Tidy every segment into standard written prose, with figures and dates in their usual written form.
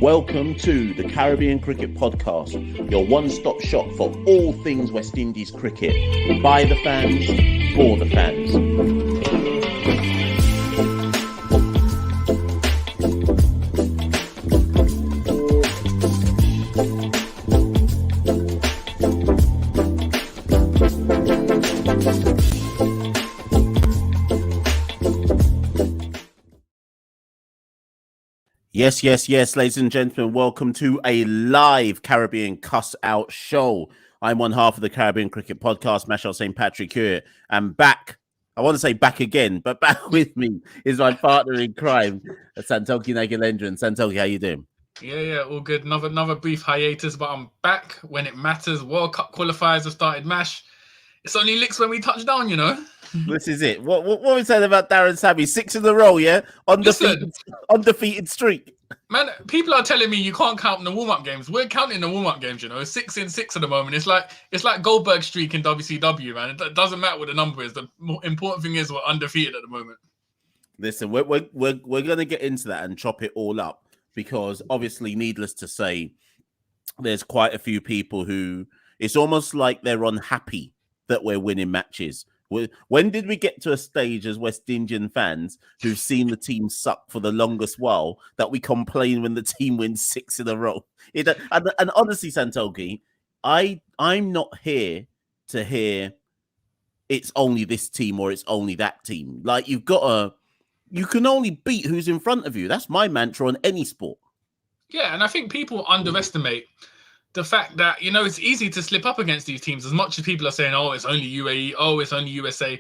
Welcome to the Caribbean Cricket Podcast, your one-stop shop for all things West Indies cricket. By the fans, for the fans. Yes, ladies and gentlemen, welcome to a live Caribbean Cuss Out show. I'm one half of the Caribbean Cricket Podcast, Mashal St. Patrick here. And back, I want to say back again, but back with me is my partner in crime, Santoki Nagalendran. Santoki, how you doing? Yeah, all good. Another brief hiatus, but I'm back when it matters. World Cup qualifiers have started, Mash. It's only licks when we touch down, you know. This is it. What we saying about Darren Sammy? 6 in a row, yeah? Undefeated streak. Man, people are telling me you can't count the warm-up games. We're counting the warm-up games, you know. 6 in 6 at the moment. It's like Goldberg's streak in WCW, man. It doesn't matter what the number is. The more important thing is we're undefeated at the moment. Listen, we're going to get into that and chop it all up because obviously, needless to say, there's quite a few people who it's almost like they're unhappy that we're winning matches. When did we get to a stage as West Indian fans who've seen the team suck for the longest while that we complain when the team wins 6 in a row? And honestly, Santoki, I'm not here to hear it's only this team or it's only that team. Like you can only beat who's in front of you. That's my mantra on any sport. Yeah, and I think people underestimate the fact that, you know, it's easy to slip up against these teams as much as people are saying, oh, it's only UAE, oh, it's only USA.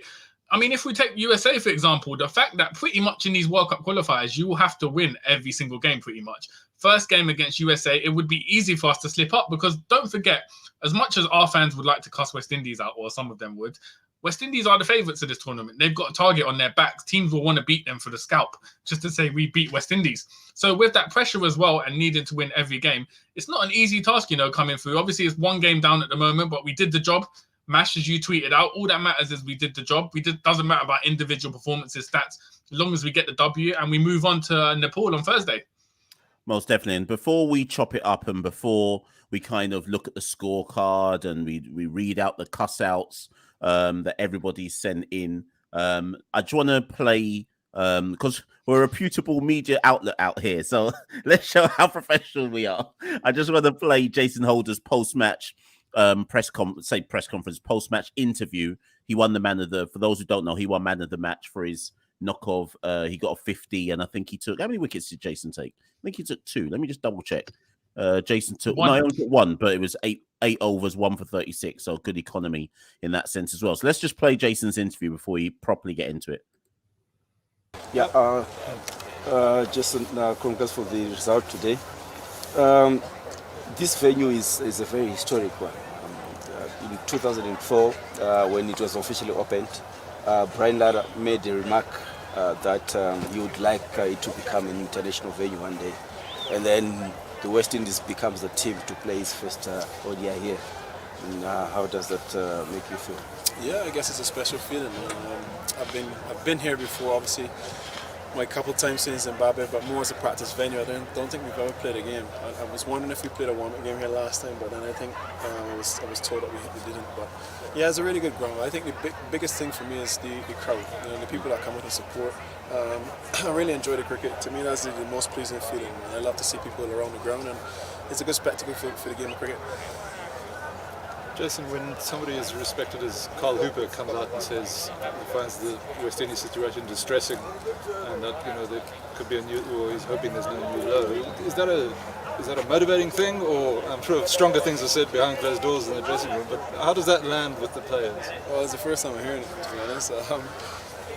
I mean, if we take USA, for example, the fact that pretty much in these World Cup qualifiers, you will have to win every single game pretty much. First game against USA, it would be easy for us to slip up because don't forget, as much as our fans would like to cuss West Indies out, or some of them would, West Indies are the favourites of this tournament. They've got a target on their backs. Teams will want to beat them for the scalp, just to say we beat West Indies. So with that pressure as well and needing to win every game, it's not an easy task, you know, coming through. Obviously, it's one game down at the moment, but we did the job. Mash, as you tweeted out, all that matters is we did the job. Doesn't matter about individual performances, stats, as long as we get the W and we move on to Nepal on Thursday. Most definitely. And before we chop it up and before we kind of look at the scorecard and we read out the cuss outs that everybody sent in, I just want to play because we're a reputable media outlet out here. So let's show how professional we are. I just want to play Jason Holder's post-match post-match interview. He won for those who don't know, he won man of the match for his knock of, he got a 50 and I think he took, how many wickets did Jason take? I think he took 2. Let me just double check. Jason took, no, he only took 1, but it was 8 overs, 1 for 36. So good economy in that sense as well. So let's just play Jason's interview before we properly get into it. Yeah, Jason, congrats for the result today. This venue is a very historic one. In 2004, when it was officially opened, Brian Lara made a remark that he would like it to become an international venue one day. And then the West Indies becomes the team to play its first ODI here. And, how does that make you feel? Yeah, I guess it's a special feeling. I've been here before, obviously, a couple of times in Zimbabwe, but more as a practice venue. I don't think we've ever played a game. I was wondering if we played a warm-up game here last time, but then I think I was told that we didn't. But yeah, it's a really good ground. I think the biggest thing for me is the crowd, you know, the people that come out and support. I really enjoy the cricket. To me, that's the most pleasing feeling. I love to see people around the ground, and it's a good spectacle for the game of cricket. Jason, when somebody as respected as Carl Hooper comes out and says he finds the West Indies situation distressing and that, you know, there could be a new, or he's hoping there's no new low, is that a motivating thing? Or I'm sure stronger things are said behind closed doors in the dressing room, but how does that land with the players? Well, it's the first time I'm hearing it, to be honest.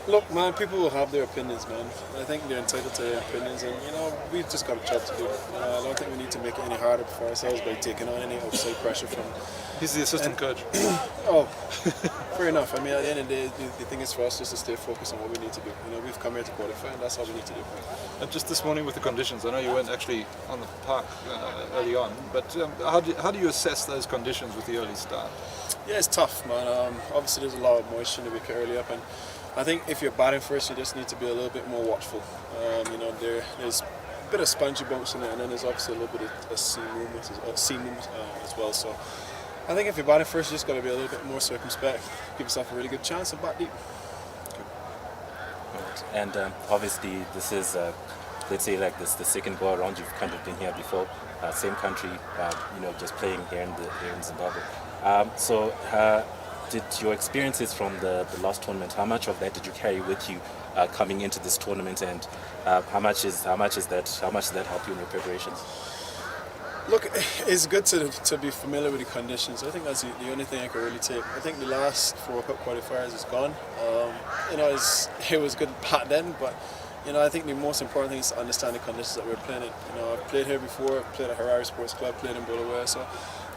Look, man, people will have their opinions, man. I think they're entitled to their opinions, and, you know, we've just got a job to do. I don't think we need to make it any harder for ourselves by taking on any outside pressure from... He's the assistant coach. Oh, fair enough. I mean, at the end of the day, the thing is for us just to stay focused on what we need to do. You know, we've come here to qualify, and that's all we need to do. And just this morning with the conditions, I know you weren't actually on the park early on, but how do you assess those conditions with the early start? Yeah, it's tough, man. Obviously, there's a lot of moisture in the wicket early up, and I think if you're batting first, you just need to be a little bit more watchful. You know, there's bit of spongy bumps in it, and then there's obviously a little bit of seam movement as well. So I think if you're batting first, you just got to be a little bit more circumspect, give yourself a really good chance of bat deep. And obviously this is, let's say like this, the second go around you've kind of been here before, same country, just playing here in Zimbabwe. So did your experiences from the last tournament, how much of that did you carry with you coming into this tournament, and how much does that help you in your preparations? Look, it's good to be familiar with the conditions. I think that's the only thing I could really take. I think the last 4 World Cup qualifiers is gone. It was good back then, but I think the most important thing is to understand the conditions that we're playing in. I've played here before. I've played at Harare Sports Club, played in Bulawayo, so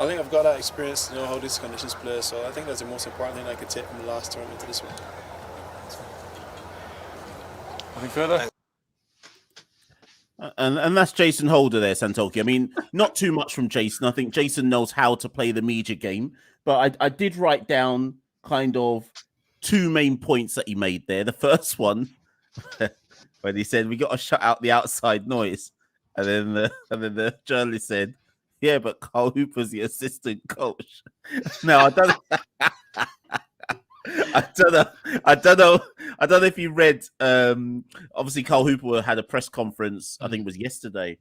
I think I've got that experience to know how these conditions play. So I think that's the most important thing I could take from the last tournament to this one. Anything further? And that's Jason Holder there, Santoki. I mean, not too much from Jason. I think Jason knows how to play the media game. But I did write down kind of 2 main points that he made there. The first one, when he said, we got to shut out the outside noise. And then the journalist said, yeah, but Carl Hooper's the assistant coach. No, I don't I don't know if you read. Obviously, Carl Hooper had a press conference. I think it was yesterday.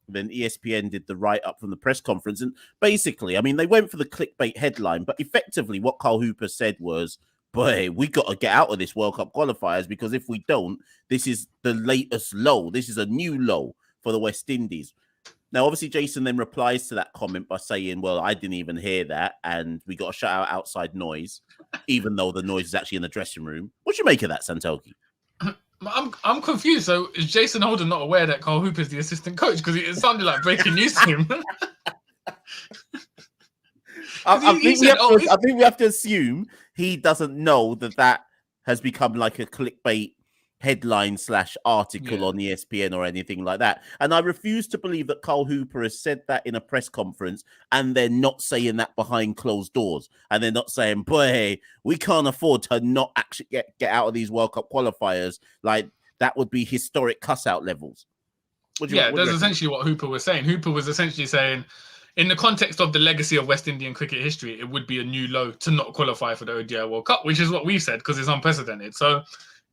Then ESPN did the write-up from the press conference, and basically, I mean, they went for the clickbait headline, but effectively, what Carl Hooper said was, "Boy, we got to get out of this World Cup qualifiers, because if we don't, this is the latest low. This is a new low for the West Indies." Now, obviously, Jason then replies to that comment by saying, well, I didn't even hear that, and we got to shut out outside noise, even though the noise is actually in the dressing room. What do you make of that, Santoki? I'm confused. So is Jason Holden not aware that Carl Hooper is the assistant coach? Because it sounded like breaking news to him. I think we have to assume he doesn't know that has become like a clickbait headline / article on ESPN or anything like that. And I refuse to believe that Carl Hooper has said that in a press conference and they're not saying that behind closed doors. And they're not saying, boy, we can't afford to not actually get out of these World Cup qualifiers. Like, that would be historic cuss out levels. That's essentially what Hooper was saying. Hooper was essentially saying, in the context of the legacy of West Indian cricket history, it would be a new low to not qualify for the ODI World Cup, which is what we said, because it's unprecedented. So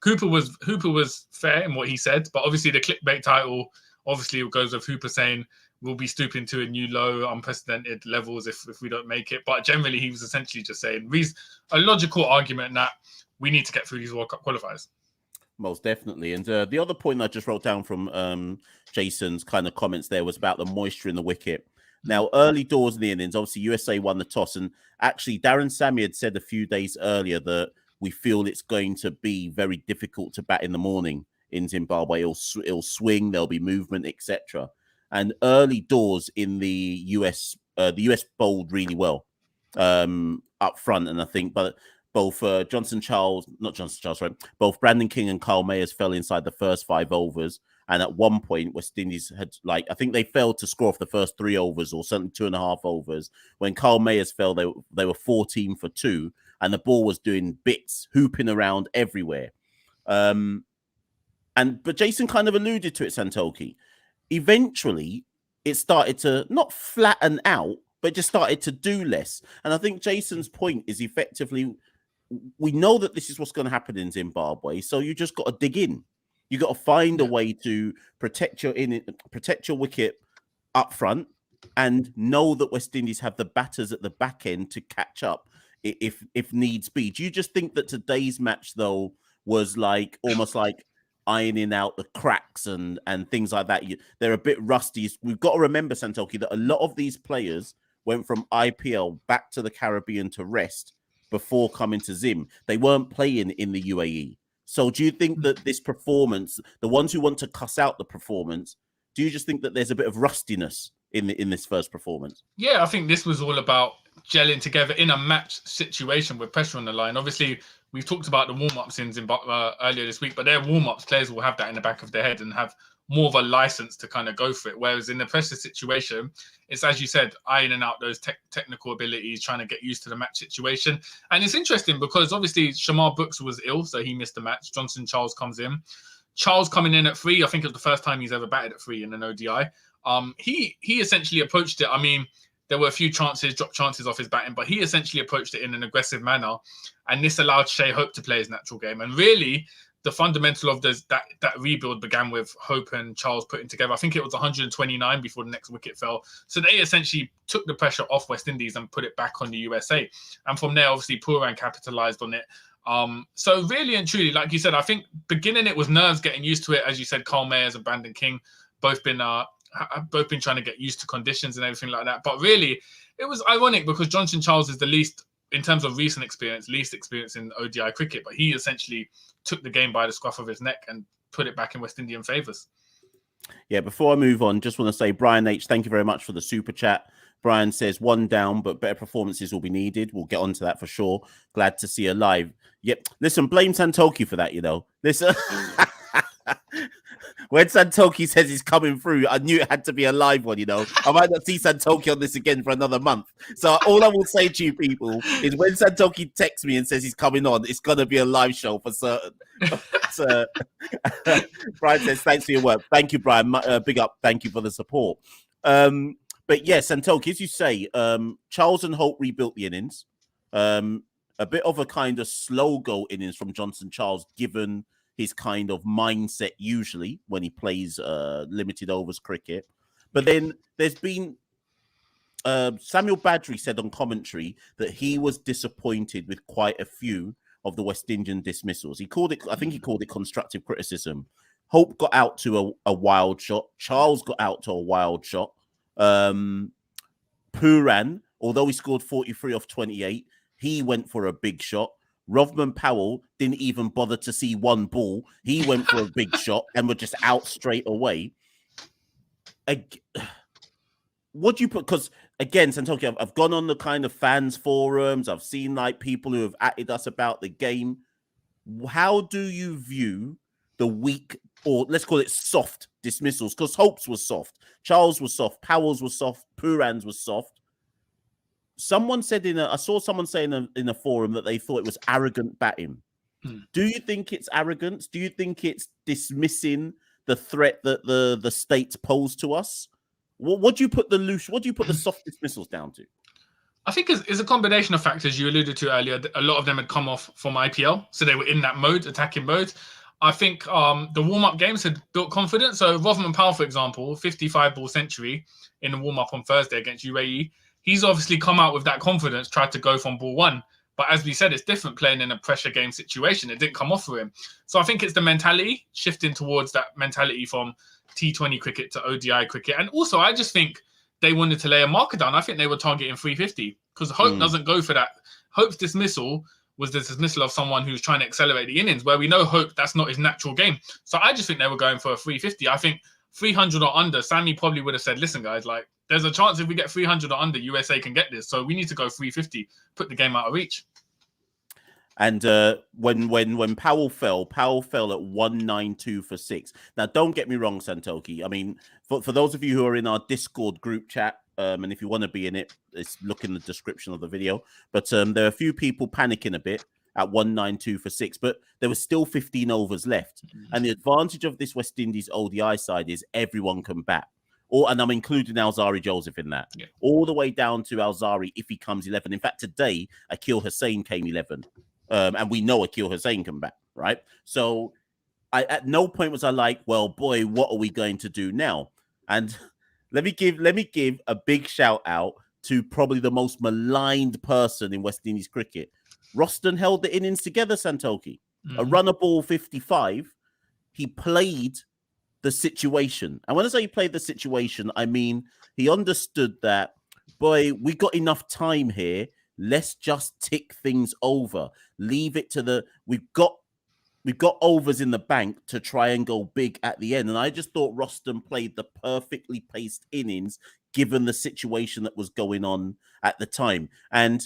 Hooper was fair in what he said, but obviously the clickbait title obviously goes with Hooper saying we'll be stooping to a new low, unprecedented levels if we don't make it. But generally, he was essentially just saying a logical argument that we need to get through these World Cup qualifiers. Most definitely. And the other point I just wrote down from Jason's kind of comments there was about the moisture in the wicket. Now, early doors in the innings, obviously USA won the toss, and actually Darren Sammy had said a few days earlier that we feel it's going to be very difficult to bat in the morning in Zimbabwe. It'll swing, there'll be movement, etc. And early doors in the US bowled really well up front, and I think, but both both Brandon King and Kyle Mayers fell inside the first 5 overs. And at one point, West Indies had, I think they failed to score off the first 3 overs, or certainly 2.5 overs. When Kyle Mayers fell, they were 14 for 2, and the ball was doing bits, hooping around everywhere. But Jason kind of alluded to it, Santoki. Eventually, it started to not flatten out, but just started to do less. And I think Jason's point is effectively, we know that this is what's going to happen in Zimbabwe, so you just got to dig in. You got to find a way to protect your wicket up front, and know that West Indies have the batters at the back end to catch up if needs be. Do you just think that today's match though was almost like ironing out the cracks and things like that? They're a bit rusty. We've got to remember, Santoki, that a lot of these players went from IPL back to the Caribbean to rest before coming to Zim. They weren't playing in the UAE. So do you think that this performance, the ones who want to cuss out the performance, do you just think that there's a bit of rustiness in this first performance? Yeah, I think this was all about gelling together in a match situation with pressure on the line. Obviously, we've talked about the warm-ups in Zimbabwe earlier this week, but their warm-ups, players will have that in the back of their head and have more of a license to kind of go for it. Whereas in the pressure situation, it's, as you said, ironing out those technical abilities, trying to get used to the match situation. And it's interesting because obviously Shamar Brooks was ill, so he missed the match. Johnson Charles comes in. Charles coming in at 3, I think it was the first time he's ever batted at 3 in an ODI. He essentially approached it. I mean, there were a few dropped chances off his batting, but he essentially approached it in an aggressive manner, and this allowed Shea Hope to play his natural game. And really, the fundamental of that rebuild began with Hope and Charles putting together. I think it was 129 before the next wicket fell. So they essentially took the pressure off West Indies and put it back on the USA. And from there, obviously, Pooran capitalized on it. So really and truly, like you said, I think beginning it was nerves, getting used to it. As you said, Carl Mayers and Brandon King both been trying to get used to conditions and everything like that. But really, it was ironic because Johnson Charles is the least, in terms of recent experience, least experience in ODI cricket, but he essentially took the game by the scruff of his neck and put it back in West Indian favours. Yeah, before I move on, just want to say, Brian H., thank you very much for the super chat. Brian says, 1 down, but better performances will be needed. We'll get onto that for sure. Glad to see you live. Yep. Listen, blame Santoki for that, you know. Listen, when Santoki says he's coming through, I knew it had to be a live one, you know. I might not see Santoki on this again for another month. So all I will say to you people is when Santoki texts me and says he's coming on, it's going to be a live show for certain. So, Brian says, thanks for your work. Thank you, Brian. Big up. Thank you for the support. But yes, Santoki, as you say, Charles and Hope rebuilt the innings. A bit of a kind of slow go innings from Johnson Charles, given his kind of mindset usually when he plays limited overs cricket. But then there's been Samuel Badri said on commentary that he was disappointed with quite a few of the West Indian dismissals. He called it, I think he called it constructive criticism. Hope got out to a wild shot. Charles got out to a wild shot. Pooran, although he scored 43 off 28, he went for a big shot. Rovman Powell didn't even bother to see one ball. He went for a big shot and were just out straight away. What do you put? Because again, Santoki, I've gone on the kind of fans forums. I've seen like people who have atted us about the game. How do you view the weak, or let's call it soft dismissals? Because Hope's was soft, Charles was soft, Powell's was soft, Pooran's was soft. Someone said I saw someone say in a forum that they thought it was arrogant batting. Do you think it's arrogance? Do you think it's dismissing the threat that the states pose to us? What do you put the soft dismissals down to? I think it's a combination of factors you alluded to earlier. A lot of them had come off from IPL, so they were in that mode, attacking mode. I think the warm-up games had built confidence. So Rovman Powell, for example, 55-ball century in the warm-up on Thursday against UAE. He's obviously come out with that confidence, tried to go from ball 1. But as we said, it's different playing in a pressure game situation. It didn't come off for him. So I think it's the mentality, shifting towards that mentality from T20 cricket to ODI cricket. And also, I just think they wanted to lay a marker down. I think they were targeting 350 because Hope doesn't go for that. Hope's dismissal was the dismissal of someone who's trying to accelerate the innings, where we know Hope, that's not his natural game. So I just think they were going for a 350. I think 300 or under, Sammy probably would have said, listen, guys, like, there's a chance if we get 300 or under, USA can get this. So we need to go 350, put the game out of reach. And when Powell fell at 192 for 6. Now, don't get me wrong, Santoki. I mean, for those of you who are in our Discord group chat, and if you want to be in it, look in the description of the video. But there are a few people panicking a bit at 192 for 6, but there was still 15 overs left. And the advantage of this West Indies ODI side is everyone can bat. And I'm including Alzari Joseph in that. Yeah. All the way down to Alzari if he comes 11. In fact, today, Akil Hussain came 11. And we know Akil Hussain can bat, right? So at no point was I like, well, boy, what are we going to do now? And let me give a big shout out to probably the most maligned person in West Indies cricket. Roston held the innings together, Santoki. A runner ball 55. He played the situation. And when I say he played the situation, I mean he understood that, boy, we got enough time here. Let's just tick things over. Leave it to we've got overs in the bank to try and go big at the end. And I just thought Roston played the perfectly paced innings given the situation that was going on at the time. And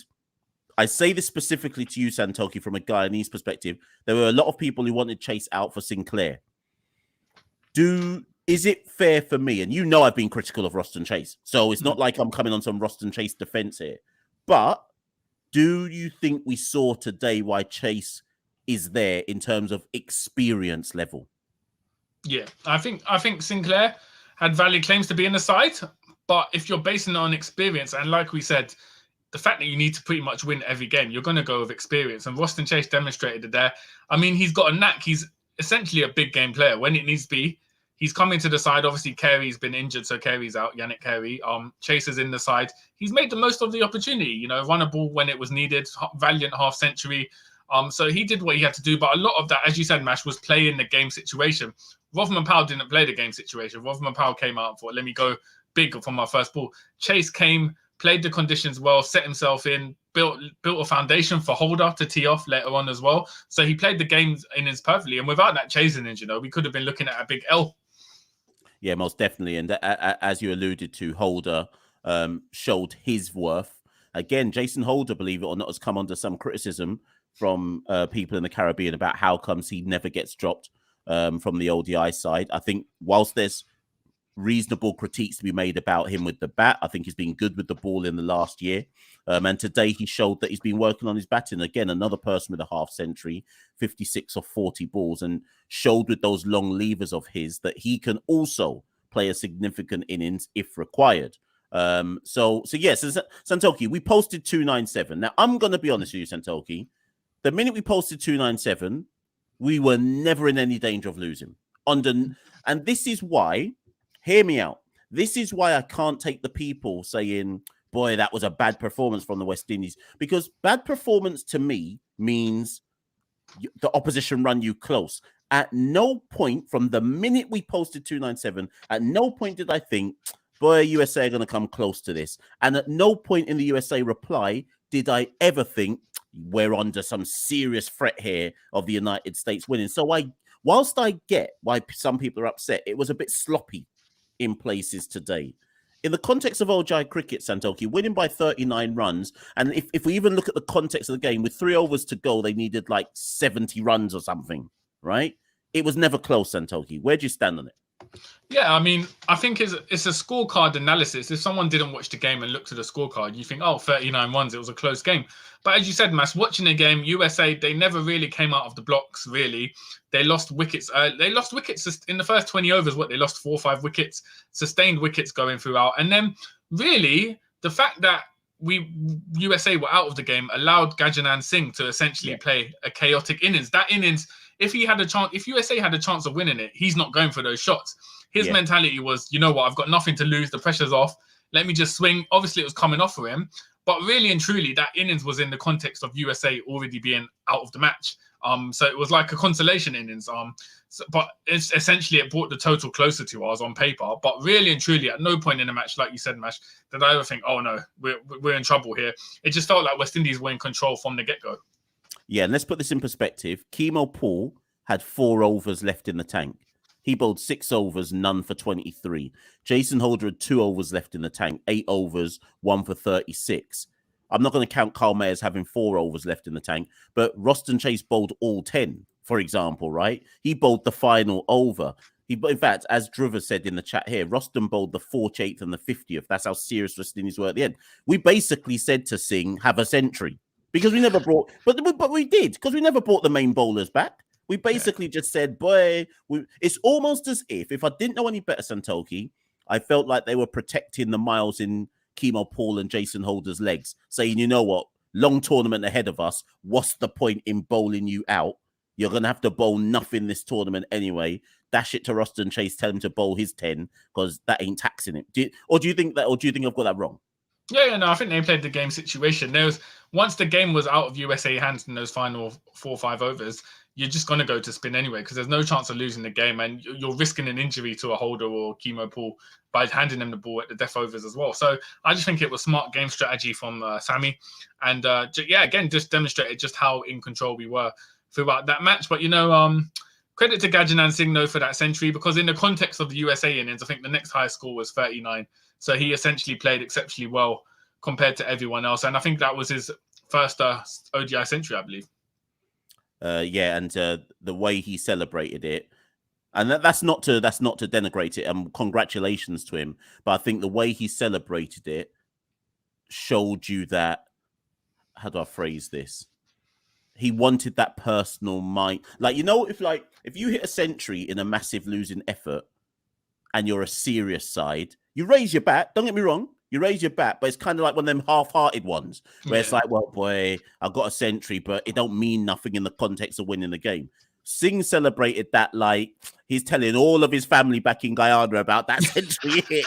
I say this specifically to you, Santoki, from a Guyanese perspective. There were a lot of people who wanted Chase out for Sinclair. Is it fair for me? And you know I've been critical of Roston Chase, so it's not like I'm coming on some Roston Chase defense here. But do you think we saw today why Chase is there in terms of experience level? Yeah, I think Sinclair had valid claims to be in the side, but if you're basing it on experience, and like we said, the fact that you need to pretty much win every game, you're going to go with experience. And Roston Chase demonstrated it there. I mean, he's got a knack. He's essentially a big game player when it needs to be. He's coming to the side. Obviously, Carey's been injured, so Carey's out. Yannick Carey. Chase is in the side. He's made the most of the opportunity. You know, run a ball when it was needed. Valiant half century. So he did what he had to do. But a lot of that, as you said, Mash, was play in the game situation. Rotherham Powell didn't play the game situation. Rotherham Powell came out and thought, let me go big from my first ball. Chase came, played the conditions well, set himself in, built a foundation for Holder to tee off later on as well. So he played the games innings perfectly. And without that Chase innings, you know, we could have been looking at a big L. Yeah, most definitely. And as you alluded to, Holder showed his worth. Again, Jason Holder, believe it or not, has come under some criticism from people in the Caribbean about how comes he never gets dropped from the ODI side. I think whilst there's reasonable critiques to be made about him with the bat, I think he's been good with the ball in the last year. And today he showed that he's been working on his batting. Again, another person with a half century, 56 or 40 balls, and showed with those long levers of his that he can also play a significant innings if required. So yes, Santoki, we posted 297. Now, I'm going to be honest with you, Santoki. The minute we posted 297, we were never in any danger of losing. And this is why, hear me out. This is why I can't take the people saying, boy, that was a bad performance from the West Indies. Because bad performance to me means the opposition run you close. At no point from the minute we posted 297, at no point did I think, boy, USA are going to come close to this. And at no point in the USA reply did I ever think we're under some serious threat here of the United States winning. So whilst I get why some people are upset, it was a bit sloppy in places today. In the context of ODI cricket, Santoki, winning by 39 runs, and if we even look at the context of the game, with 3 overs to go, they needed like 70 runs or something, right? It was never close, Santoki. Where do you stand on it? Yeah, I mean, I think it's a scorecard analysis. If someone didn't watch the game and looked at the scorecard, you think, oh, 39 runs, it was a close game. But as you said, Mas, watching the game, USA, they never really came out of the blocks, really. They lost wickets. They lost wickets in the first 20 overs. They lost 4 or 5 wickets, sustained wickets going throughout. And then, really, the fact that USA were out of the game allowed Gajanan Singh to essentially play a chaotic innings. That innings, if USA had a chance of winning it, he's not going for those shots. His mentality was, you know what, I've got nothing to lose. The pressure's off. Let me just swing. Obviously, it was coming off for him. But really and truly, that innings was in the context of USA already being out of the match. So it was like a consolation innings. But it's essentially it brought the total closer to ours on paper. But really and truly, at no point in the match, like you said, Mash, did I ever think, oh no, we're in trouble here. It just felt like West Indies were in control from the get-go. Yeah, and let's put this in perspective. Kemo Paul had 4 overs left in the tank. He bowled 6 overs, none for 23. Jason Holder had 2 overs left in the tank, 8 overs, 1 for 36. I'm not going to count Carl May as having 4 overs left in the tank, but Roston Chase bowled all 10, for example, right? He bowled the final over. In fact, as Dhruva said in the chat here, Roston bowled the 48th and the 50th. That's how serious West Indies were at the end. We basically said to Singh, have a century. Because we never brought, but we did, because we never brought the main bowlers back. We basically just said, boy, it's almost as if I didn't know any better, Santoki, I felt like they were protecting the miles in Kemo Paul and Jason Holder's legs, saying, you know what, long tournament ahead of us. What's the point in bowling you out? You're going to have to bowl nothing this tournament anyway. Dash it to Roston Chase, tell him to bowl his 10, because that ain't taxing it. Do you think I've got that wrong? Yeah, no, I think they played the game situation. Once the game was out of USA hands in those final 4 or 5 overs, you're just going to go to spin anyway, because there's no chance of losing the game, and you're risking an injury to a Holder or Kemo Paul by handing them the ball at the death overs as well. So I just think it was smart game strategy from Sammy, and again, just demonstrated just how in control we were throughout that match. But credit to Gajanan Singh though for that century, because in the context of the USA innings, I think the next highest score was 39. So he essentially played exceptionally well compared to everyone else, and I think that was his first ODI century, I believe. And the way he celebrated it, and that's not to denigrate it. And congratulations to him, but I think the way he celebrated it showed you that. How do I phrase this? he wanted that personal mind. Like, if you hit a century in a massive losing effort and you're a serious side, you raise your bat. Don't get me wrong. You raise your bat, but it's kind of like one of them half-hearted ones where it's like, well, boy, I got a century, but it don't mean nothing in the context of winning the game. Singh celebrated that like he's telling all of his family back in Guyana about that century hit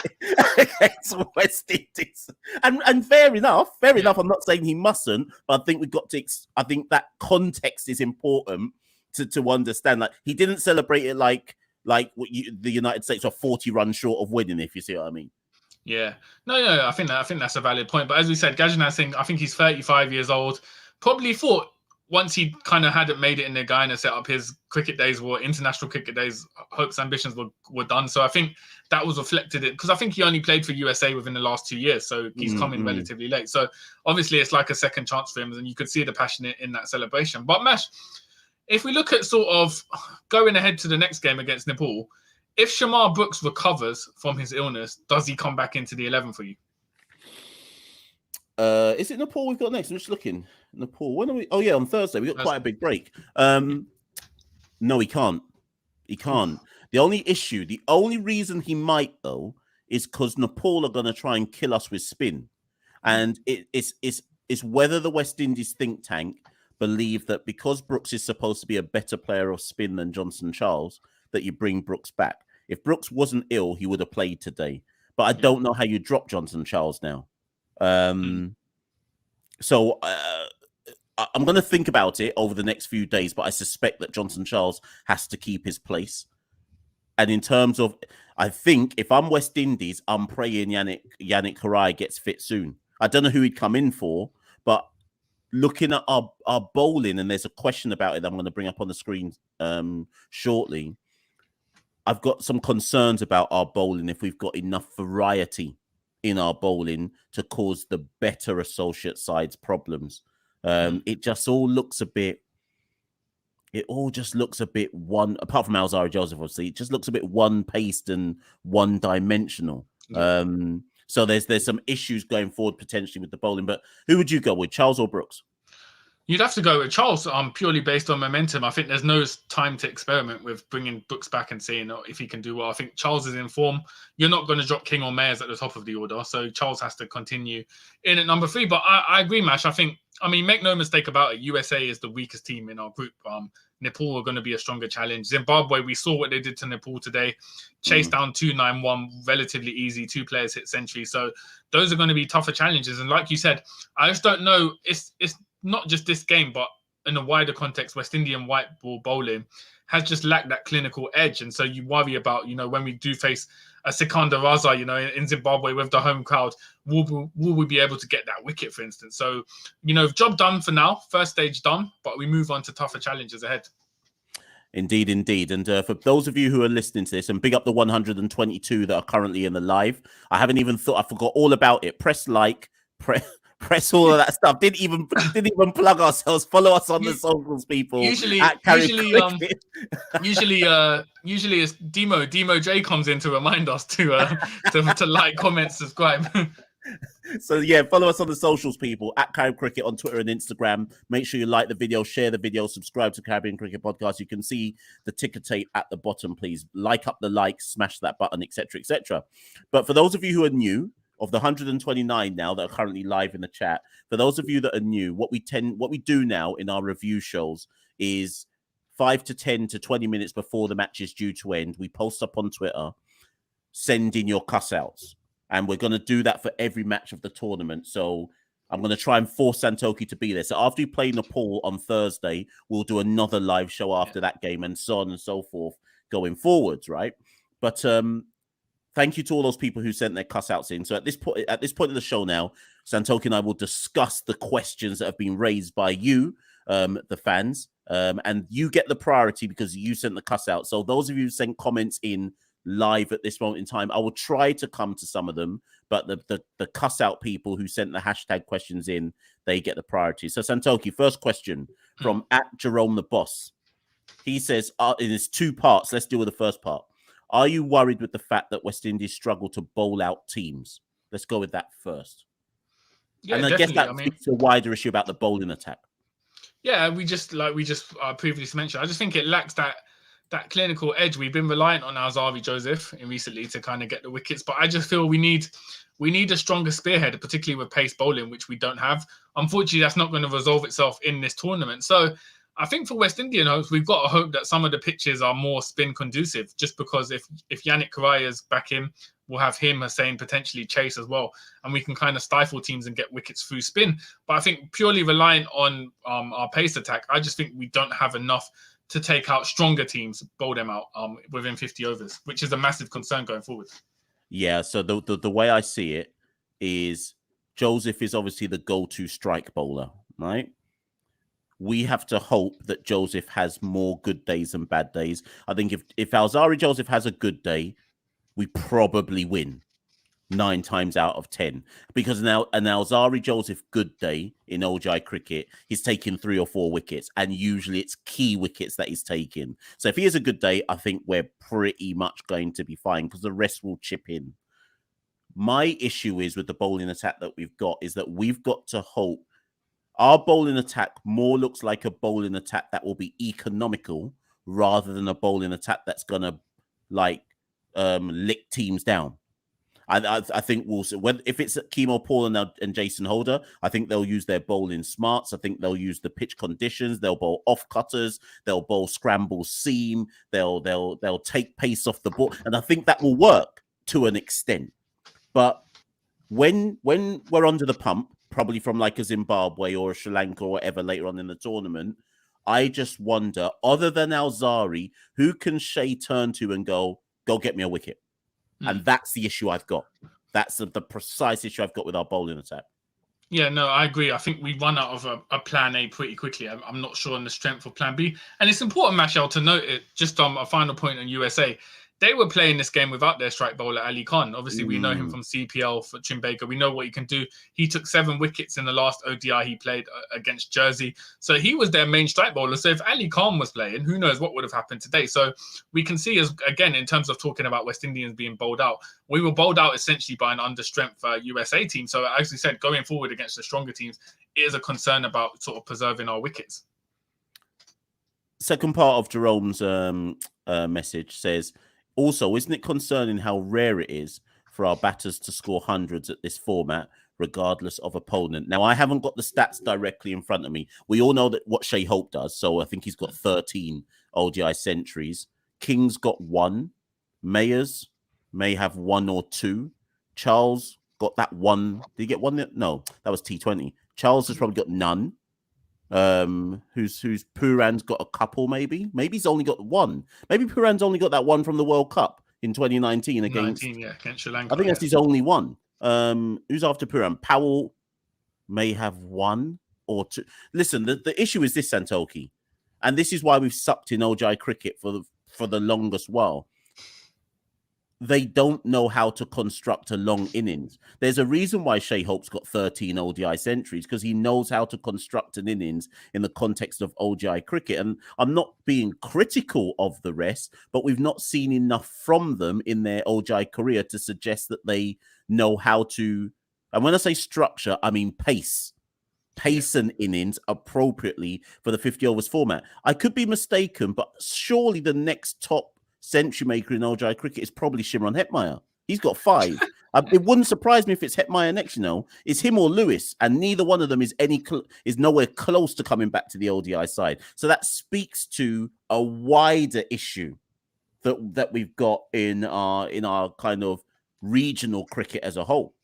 against West Indies. And fair enough. I'm not saying he mustn't, but I think we've got to. I think that context is important to understand. Like, he didn't celebrate it like the United States are 40 runs short of winning. If you see what I mean. Yeah. No. I think that's a valid point. But as we said, Gajanath Singh, I think he's 35 years old. Probably thought, once he kind of hadn't made it in the Guyana, set up his cricket days, or international cricket days, hopes, ambitions were done. So I think that was reflected in, because I think he only played for USA within the last 2 years. So he's coming relatively late. So obviously it's like a second chance for him, and you could see the passion in that celebration. But Mash, if we look at sort of going ahead to the next game against Nepal, if Shamar Brooks recovers from his illness, does he come back into the 11 for you? Is it Nepal we've got next? I'm just looking. Nepal. When are we? Oh yeah, on Thursday. We've got quite a big break. No, he can't. He can't. The only reason he might though is because Nepal are going to try and kill us with spin, and it's whether the West Indies think tank believe that because Brooks is supposed to be a better player of spin than Johnson Charles, that you bring Brooks back. If Brooks wasn't ill, he would have played today. But I don't know how you drop Johnson Charles now. So I'm going to think about it over the next few days, but I suspect that Johnson Charles has to keep his place. And in terms of, I think if I'm West Indies, I'm praying Yannick Harai gets fit soon. I don't know who he'd come in for, but looking at our bowling, and there's a question about it that I'm going to bring up on the screen shortly. I've got some concerns about our bowling if we've got enough variety in our bowling to cause the better associate sides problems. It just all looks a bit. It all just looks a bit one. Apart from Alzara Joseph, obviously, it just looks a bit one-paced and one-dimensional. Yeah. So there's some issues going forward potentially with the bowling. But who would you go with, Charles or Brooks? You'd have to go with Charles, purely based on momentum. I think there's no time to experiment with bringing Brooks back and seeing if he can do well. I think Charles is in form. You're not going to drop King or Mayers at the top of the order, so Charles has to continue in at number 3. But I agree, Mash. Make no mistake about it, USA is the weakest team in our group. Nepal are going to be a stronger challenge. Zimbabwe, we saw what they did to Nepal today. Chased down 2-9-1, relatively easy. 2 players hit century. So those are going to be tougher challenges. And like you said, I just don't know. It's not just this game, but in a wider context, West Indian white ball bowling has just lacked that clinical edge. And so you worry about, when we do face a Sikandar Raza, in Zimbabwe with the home crowd, will we be able to get that wicket, for instance? So, job done for now, first stage done, but we move on to tougher challenges ahead. Indeed. And for those of you who are listening to this, and big up the 122 that are currently in the live, I haven't even thought, I forgot all about it. Press like, press all of that stuff. Didn't even plug ourselves. Follow us on the socials, people. Usually it's Demo J comes in to remind us to like, comment, subscribe. So yeah, follow us on the socials, people, at Carib Cricket on Twitter and Instagram. Make sure you like the video, share the video, subscribe to Caribbean Cricket Podcast. You can see the ticker tape at the bottom. Please like up the likes, smash that button, etc., etc. But for those of you who are new, of the 129 now that are currently live in the chat, for those of you that are new, what we do now in our review shows is 5 to 10 to 20 minutes before the match is due to end, we post up on Twitter, send in your cuss outs. And we're going to do that for every match of the tournament. So I'm going to try and force Santoki to be there. So after we play Nepal on Thursday, we'll do another live show after that game, and so on and so forth going forwards, right? But thank you to all those people who sent their cuss outs in. So at this point of the show now, Santoki and I will discuss the questions that have been raised by you, the fans, and you get the priority because you sent the cuss out. So those of you who sent comments in live at this moment in time, I will try to come to some of them, but the cuss out people who sent the hashtag questions in, they get the priority. So Santoki, first question from at Jerome the Boss. He says, in his 2 parts, let's deal with the first part. Are you worried with the fact that West Indies struggle to bowl out teams? Let's go with that first. Yeah, and I guess that speaks to a wider issue about the bowling attack. Yeah, we just previously mentioned. I just think it lacks that clinical edge. We've been reliant on Alzari Joseph in recently to kind of get the wickets, but I just feel we need a stronger spearhead, particularly with pace bowling, which we don't have. Unfortunately, that's not going to resolve itself in this tournament. So I think for West Indian hopes, we've got to hope that some of the pitches are more spin conducive, just because if Yannick Karaya's back in, we'll have him, Hussain, potentially Chase as well, and we can kind of stifle teams and get wickets through spin. But I think purely reliant on our pace attack, I just think we don't have enough to take out stronger teams, bowl them out within 50 overs, which is a massive concern going forward. Yeah, so the way I see it is Joseph is obviously the go-to strike bowler, right? We have to hope that Joseph has more good days than bad days. I think if Alzari Joseph has a good day, we probably win 9 times out of 10, because now an Alzari Joseph good day in ODI cricket, he's taking 3 or 4 wickets, and usually it's key wickets that he's taking. So if he has a good day, I think we're pretty much going to be fine, because the rest will chip in. My issue is with the bowling attack that we've got is that we've got to hope our bowling attack more looks like a bowling attack that will be economical rather than a bowling attack that's gonna lick teams down. I think we'll see. If it's Kemo Paul and Jason Holder, I think they'll use their bowling smarts. I think they'll use the pitch conditions. They'll bowl off cutters. They'll bowl scramble seam. They'll take pace off the ball, and I think that will work to an extent. But when we're under the pump, probably from like a Zimbabwe or a Sri Lanka or whatever later on in the tournament, I just wonder, other than Alzari, who can Shea turn to and go get me a wicket? And that's the issue I've got. That's the precise issue I've got with our bowling attack. Yeah, no, I agree. I think we run out of a plan A pretty quickly. I'm not sure on the strength of plan B. And it's important, Mashal, to note it, just on a final point on USA. They were playing this game without their strike bowler, Ali Khan. Obviously, we know him from CPL for Chimbaker. We know what he can do. He took 7 wickets in the last ODI he played against Jersey. So he was their main strike bowler. So if Ali Khan was playing, who knows what would have happened today. So we can see, again, in terms of talking about West Indians being bowled out, we were bowled out essentially by an understrength USA team. So as we said, going forward against the stronger teams, it is a concern about sort of preserving our wickets. Second part of Jerome's message says, also, isn't it concerning how rare it is for our batters to score hundreds at this format, regardless of opponent? Now, I haven't got the stats directly in front of me. We all know that what Shea Hope does. So I think he's got 13 ODI centuries. King's got 1. Mayers may have 1 or 2. Charles got that 1. Did he get 1? No, that was T20. Charles has probably got none. Who's Puran's got a couple, maybe he's only got 1. Maybe Puran's only got that 1 from the World Cup in 2019 against Sri Lanka. I think that's his only 1. Who's after Puran? Powell may have 1 or 2. Listen, the issue is this, Santoki, and this is why we've sucked in ODI cricket for the longest while. They don't know how to construct a long innings. There's a reason why Shea Hope's got 13 ODI centuries, because he knows how to construct an innings in the context of ODI cricket. And I'm not being critical of the rest, but we've not seen enough from them in their ODI career to suggest that they know how to, and when I say structure, I mean pace an innings appropriately for the 50 overs format. I could be mistaken, but surely the next top century maker in ODI cricket is probably Shimron Hetmyer. He's got 5. It wouldn't surprise me if it's Hetmyer next, It's him or Lewis, and neither one of them is nowhere close to coming back to the ODI side. So that speaks to a wider issue that we've got in our kind of regional cricket as a whole.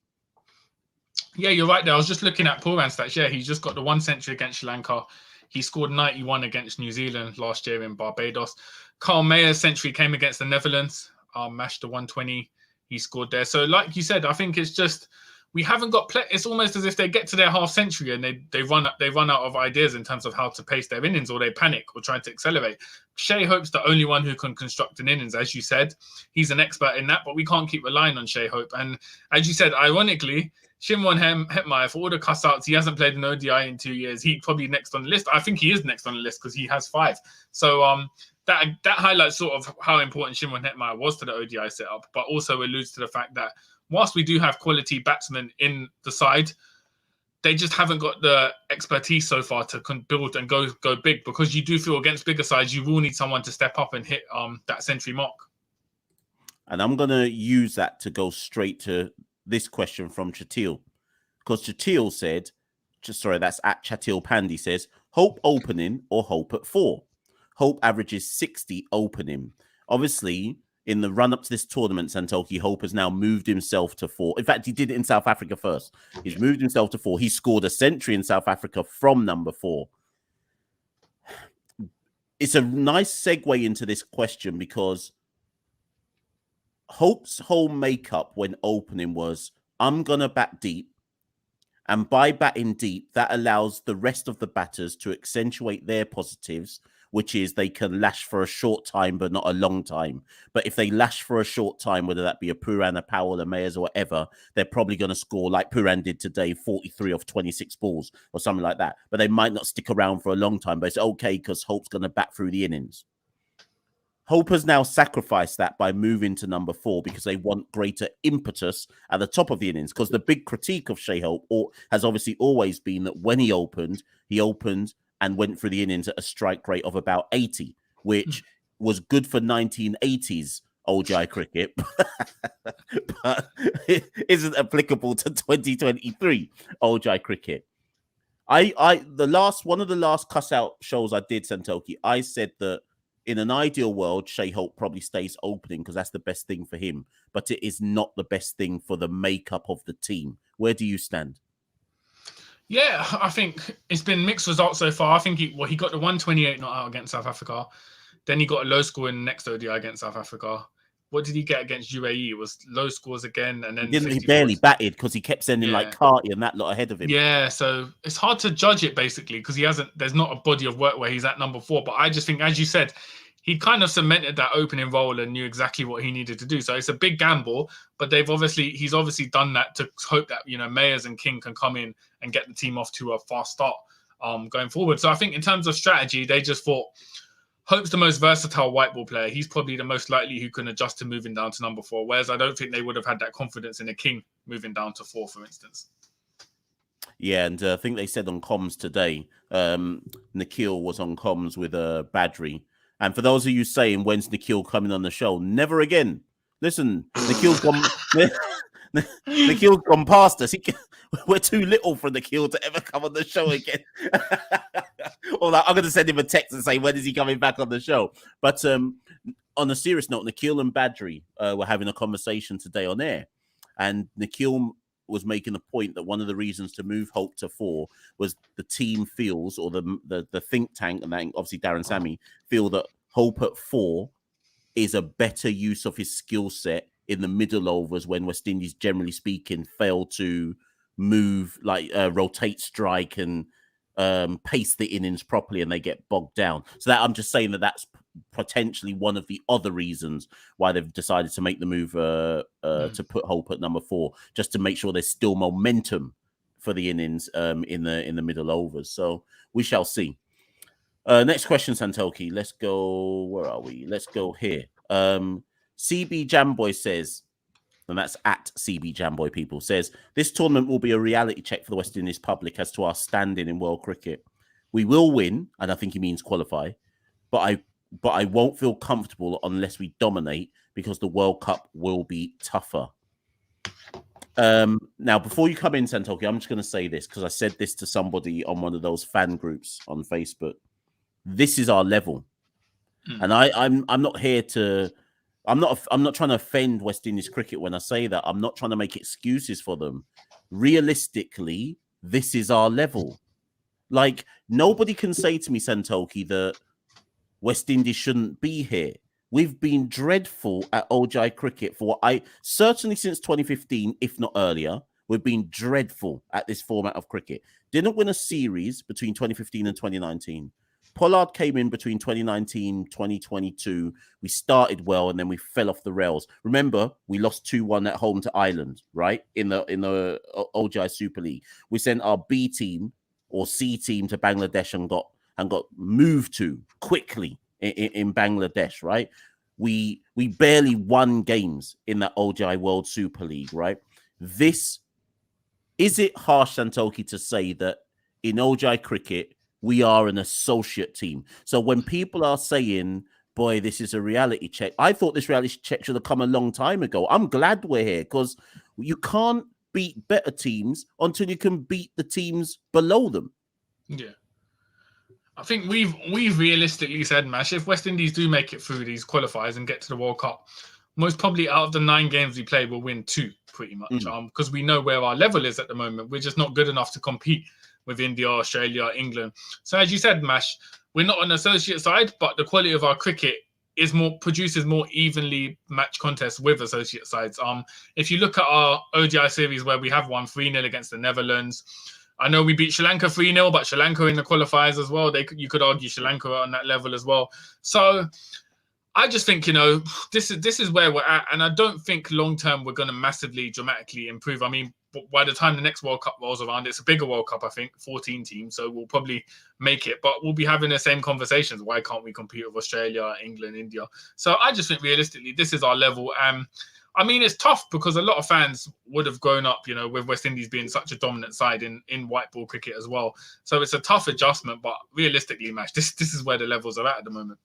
Yeah, you're right there. I was just looking at Puran's stats. Yeah, he's just got the 1 century against Sri Lanka. He scored 91 against New Zealand last year in Barbados. Carl Mayer's century came against the Netherlands, mashed the 120 he scored there. So like you said, I think it's just we haven't got play. It's almost as if they get to their half century and they run out of ideas in terms of how to pace their innings, or they panic or try to accelerate. Shea Hope's the only one who can construct an innings. As you said, he's an expert in that, but we can't keep relying on Shea Hope. And as you said, ironically, Shimron Hetmyer, for all the cuss outs, he hasn't played an ODI in 2 years. He's probably next on the list. I think he is next on the list because he has 5. So that highlights sort of how important Shimron Hetmyer was to the ODI setup, but also alludes to the fact that whilst we do have quality batsmen in the side, they just haven't got the expertise so far to build and go big, because you do feel against bigger sides, you will need someone to step up and hit that century mark. And I'm going to use that to go straight to this question from Chatil. Because Chatil said, that's at Chatil Pandy, says, Hope opening or Hope at 4? Hope averages 60 opening. Obviously, in the run-up to this tournament, Santoki, Hope has now moved himself to 4. In fact, he did it in South Africa first. He's moved himself to 4. He scored a century in South Africa from number 4. It's a nice segue into this question, because Hope's whole makeup when opening was, I'm going to bat deep. And by batting deep, that allows the rest of the batters to accentuate their positives, which is they can lash for a short time, but not a long time. But if they lash for a short time, whether that be a Pooran, a Powell, a Mayers, or whatever, they're probably going to score like Pooran did today, 43 off 26 balls or something like that. But they might not stick around for a long time, but it's okay because Hope's going to bat through the innings. Hope has now sacrificed that by moving to number 4 because they want greater impetus at the top of the innings. Because the big critique of Shai Hope has obviously always been that when he opened and went through the innings at a strike rate of about 80, which was good for 1980s ODI cricket, but it isn't applicable to 2023 ODI cricket. One of the last Cuss Out shows I did, Santoki, I said that in an ideal world, Shai Hope probably stays opening because that's the best thing for him. But it is not the best thing for the makeup of the team. Where do you stand? Yeah, I think it's been mixed results so far. I think he got the 128 not out against South Africa. Then he got a low score in the next ODI against South Africa. What did he get against UAE? It was low scores again. And then he barely batted because he kept sending like Carty and that lot ahead of him. Yeah, so it's hard to judge it basically because there's not a body of work where he's at number 4. But I just think, as you said, he kind of cemented that opening role and knew exactly what he needed to do. So it's a big gamble, but he's obviously done that to hope that, Mayers and King can come in and get the team off to a fast start going forward. So I think in terms of strategy, they just thought Hope's the most versatile white ball player. He's probably the most likely who can adjust to moving down to number 4, whereas I don't think they would have had that confidence in a King moving down to 4, for instance. Yeah, and I think they said on comms today, Nikhil was on comms with Badri. And for those of you saying, when's Nikhil coming on the show? Never again. Listen, Nikhil's gone past us. We're too little for Nikhil to ever come on the show again. Or I'm going to send him a text and say, when is he coming back on the show? But on a serious note, Nikhil and Badri were having a conversation today on air. And Nikhil was making a point that one of the reasons to move Hope to 4 was the team feels, or the think tank, and obviously Darren Sammy, feel that Hope at 4 is a better use of his skill set in the middle overs when West Indies, generally speaking, fail to move, rotate strike and pace the innings properly and they get bogged down. So that I'm just saying that's potentially one of the other reasons why they've decided to make the move to put Hope at number 4, just to make sure there's still momentum for the innings in the middle overs. So we shall see. Next question, Santoki. Let's go. Where are we? Let's go here. CB Jamboy says, and that's at CB Jamboy people, says, this tournament will be a reality check for the West Indies public as to our standing in world cricket. We will win, and I think he means qualify, but I won't feel comfortable unless we dominate because the World Cup will be tougher. Now, before you come in, Santoki, I'm just going to say this because I said this to somebody on one of those fan groups on Facebook. This is our level. And I'm not here to... I'm not trying to offend West Indies cricket when I say that. I'm not trying to make excuses for them. Realistically, this is our level. Like, nobody can say to me, Santoki, that West Indies shouldn't be here. We've been dreadful at ODI cricket for certainly since 2015, if not earlier. We've been dreadful at this format of cricket. Didn't win a series between 2015 and 2019. Pollard came in between 2019, 2022. We started well, and then we fell off the rails. Remember, we lost 2-1 at home to Ireland, right? In the ODI Super League. We sent our B team or C team to Bangladesh and got moved to quickly in Bangladesh, right? We barely won games in that ODI World Super League, right? This is it harsh, Santoki, to say that in ODI cricket, we are an associate team? So when people are saying, boy, this is a reality check, I thought this reality check should have come a long time ago. I'm glad we're here because you can't beat better teams until you can beat the teams below them. Yeah. I think we've realistically said, Mash, if West Indies do make it through these qualifiers and get to the World Cup, most probably out of the 9 games we play, we'll win 2 pretty much. Because we know where our level is at the moment. We're just not good enough to compete with India, Australia, England. So as you said, Mash, we're not an associate side, but the quality of our cricket produces more evenly matched contests with associate sides. If you look at our ODI series where we have won 3-0 against the Netherlands, I know we beat Sri Lanka 3-0, but Sri Lanka in the qualifiers as well. You could argue Sri Lanka on that level as well. So I just think, this is where we're at. And I don't think long-term we're going to massively, dramatically improve. I mean, by the time the next World Cup rolls around, it's a bigger World Cup, I think, 14 teams. So we'll probably make it. But we'll be having the same conversations. Why can't we compete with Australia, England, India? So I just think realistically, this is our level. I mean, it's tough because a lot of fans would have grown up, with West Indies being such a dominant side in white ball cricket as well. So it's a tough adjustment, but realistically, Mash, this is where the levels are at the moment.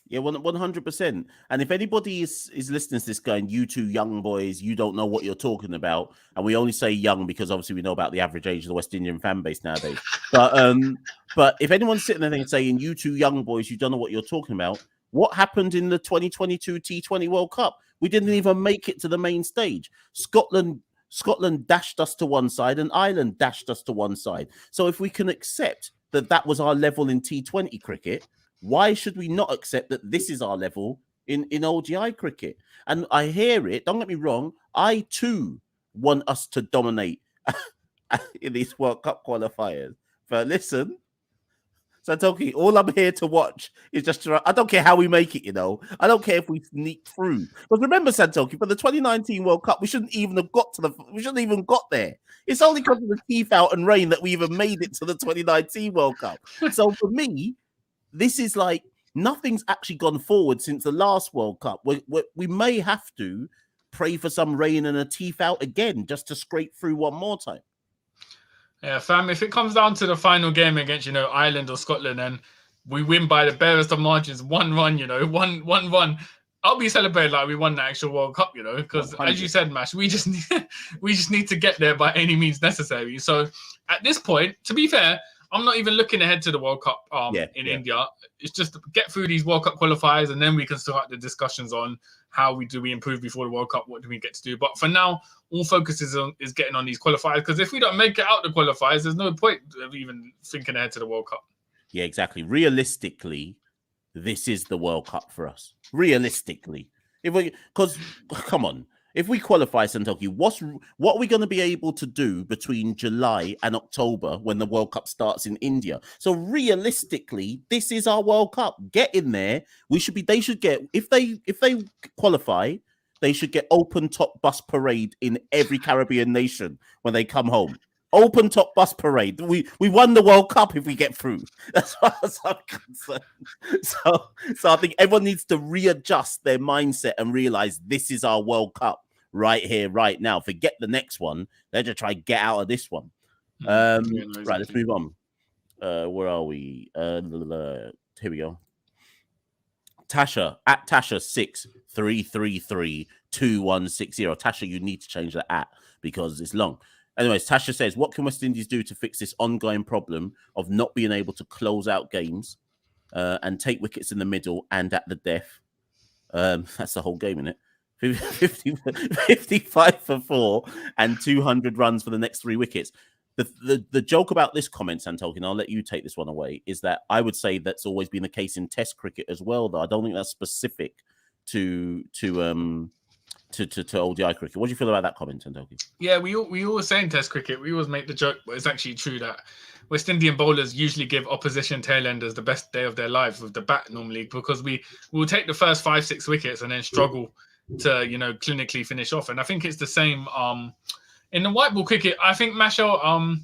Yeah, 100%. And if anybody is listening to this going, you two young boys, you don't know what you're talking about. And we only say young because obviously we know about the average age of the West Indian fan base nowadays. But if anyone's sitting there saying, you two young boys, you don't know what you're talking about, what happened in the 2022 T20 World Cup? We didn't even make it to the main stage. Scotland dashed us to one side and Ireland dashed us to one side. So if we can accept that was our level in T20 cricket, why should we not accept that this is our level in ODI cricket? And I hear it, don't get me wrong, I too want us to dominate in these World Cup qualifiers. But listen, Santoki, all I'm here to watch is I don't care how we make it, I don't care if we sneak through. But remember, Santoki, for the 2019 World Cup, we shouldn't even have got there. It's only because of the teeth out and rain that we even made it to the 2019 World Cup. So for me, this is like nothing's actually gone forward since the last World Cup. We may have to pray for some rain and a teeth out again just to scrape through one more time. Yeah, fam, if it comes down to the final game against, Ireland or Scotland and we win by the barest of margins, 1 run, one run, I'll be celebrating like we won the actual World Cup, because as you said, Mash, we just need to get there by any means necessary. So at this point, to be fair, I'm not even looking ahead to the World Cup in India. It's just to get through these World Cup qualifiers and then we can start the discussions on how we improve before the World Cup. What do we get to do? But for now, all focus is getting on these qualifiers because if we don't make it out the qualifiers, there's no point of even thinking ahead to the World Cup. Yeah, exactly. Realistically, this is the World Cup for us. Realistically. Because, come on. If we qualify, Santoki, what are we going to be able to do between July and October when the World Cup starts in India? So realistically, this is our World Cup. Get in there. They should get, if they qualify, they should get open top bus parade in every Caribbean nation when they come home. Open top bus parade. We won the World Cup if we get through. That's what I'm concerned. So I think everyone needs to readjust their mindset and realize this is our World Cup right here, right now. Forget the next one. They're just try to get out of this one. Right, let's move on. Where are we? Here we go. Tasha at Tasha 63332160. Tasha, you need to change the at because it's long. Anyways, Tasha says, what can West Indies do to fix this ongoing problem of not being able to close out games and take wickets in the middle and at the death? That's the whole game, isn't it? 55 for 4 and 200 runs for the next 3 wickets. The joke about this comment, Santoki, and I'll let you take this one away, is that I would say that's always been the case in Test cricket as well, though. I don't think that's specific to ODI cricket. What do you feel about that comment, Santoki? Yeah, we always say in Test cricket, we always make the joke, but it's actually true that West Indian bowlers usually give opposition tailenders the best day of their lives with the bat normally, because we will take the first 5-6 wickets and then struggle to clinically finish off. And I think it's the same in the white ball cricket. I think Mashal,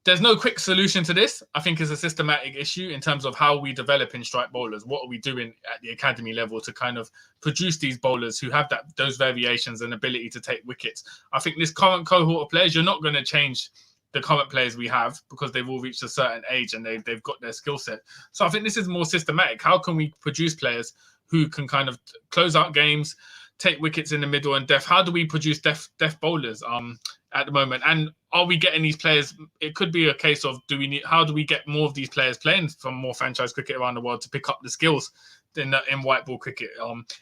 there's no quick solution to this. I think it's a systematic issue in terms of how we develop in strike bowlers. What are we doing at the academy level to kind of produce these bowlers who have those variations and ability to take wickets? I think this current cohort of players, you're not going to change the current players we have because they've all reached a certain age and they've got their skill set. So I think this is more systematic. How can we produce players who can kind of close out games, take wickets in the middle and how do we produce deaf bowlers at the moment? And are we getting these players? It could be a case of how do we get more of these players playing from more franchise cricket around the world to pick up the skills in white ball cricket,